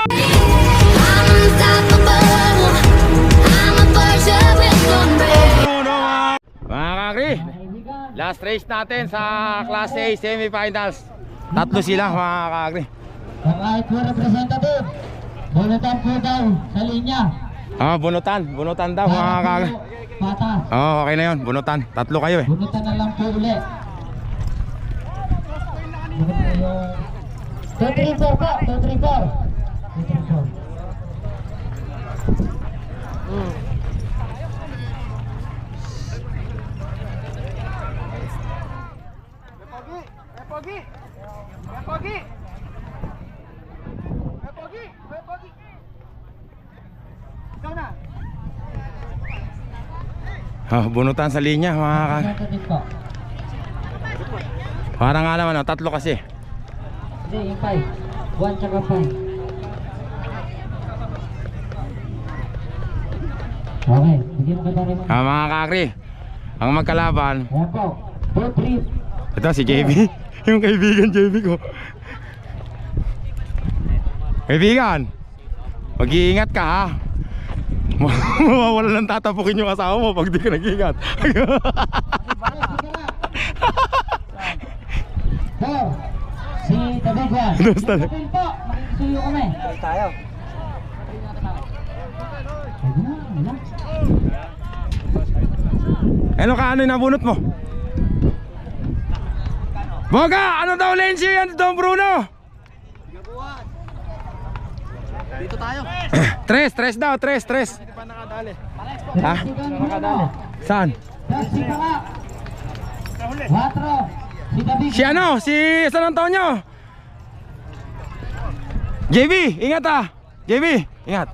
Mga kakri, last race natin sa Class A semifinals. Tatlo sila mga kakri. Kahit po representative, bunutan po daw sa linya. Bunutan daw mga kakri. Patas. Okay na yun, bunutan. Tatlo kayo eh. Bunutan na lang po ulit. 2-3-4 po, 2-3-4. 2-3-4. Bunutan sa linya mga kakri. Parang nga naman, tatlo kasi. Hindi, yung 5. 1 tsaka 5. Okay, bigyan mo kita rin. Mga kakri, ang magkalaban. Ayan po, 2-3. Ito si JB. Yung kaibigan JB ko. Kaibigan, mag-iingat ka ha. Mawawala lang tatapukin yung asawa mo pag di ka nag-iingat. Si Tabigwan. Basta na. Kapil po, makikisuyo kami. Tayo. Ano ka, ano yung nabunot mo? Boga, ano daw Lenzi? Ano daw Bruno? Dito tayo. Tres daw, tres. Hindi pa nakadali. Ha? Nakadali. Saan? Si Kaka. 4. Si Tabigwan. Si ano? Si San Antonio. JB, ingat ah. JB, ingat.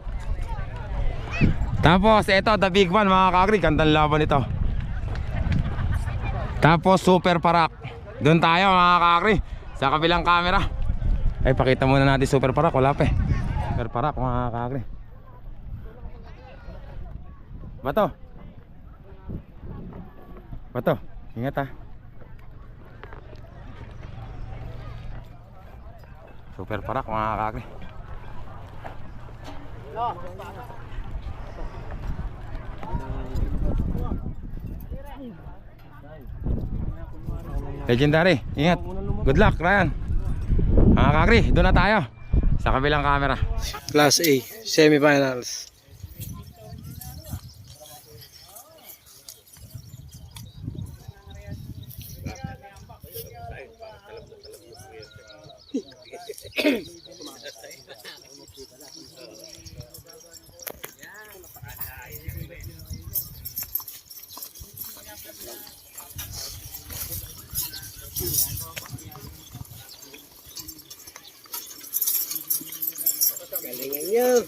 Tapos ito, the big one mga kakri. Gandang laban ito. Tapos super parak. Doon tayo mga kakri, sa kabilang camera. Ay, pakita muna natin super parak. Wala pa eh. Super parak mga kakri. Bato, ingat ah. Super parak mga kakri. Legendary, ingat. Good luck Ryan. Mga kakri, doon na tayo sa kabilang camera. Class A, semifinals. Galingan niyo.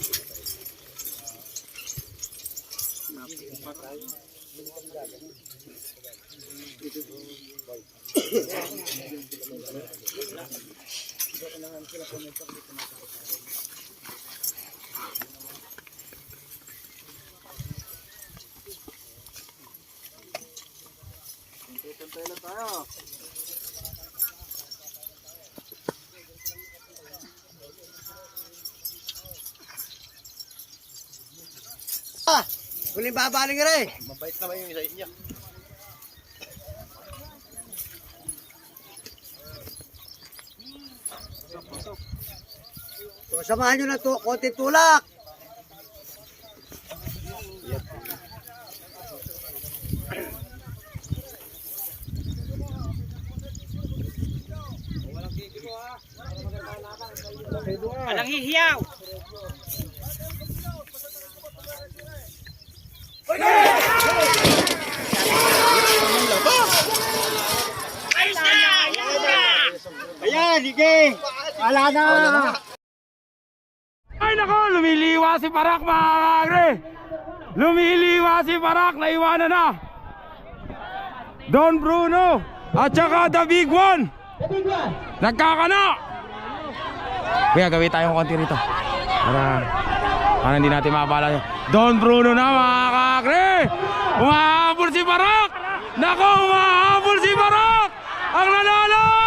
Tuntay lang tayo. Kuling babaling ka rin. Mabait naman yung isa inyo. So, samahan nyo na to, konti tulak. Walang hihiyaw. Ayan, sige. Wala na. Ay nako, lumiliwa si Parak mga kakri. Lumiliwa si Parak, naiwanan na Don Bruno at saka the big one. Nagkakana. Kuya, gawin tayong konti rito para hindi natin mabala. Don Bruno na mga kakri. Umahabol si Parak. Nako, umahabol si Parak. Ang nanalo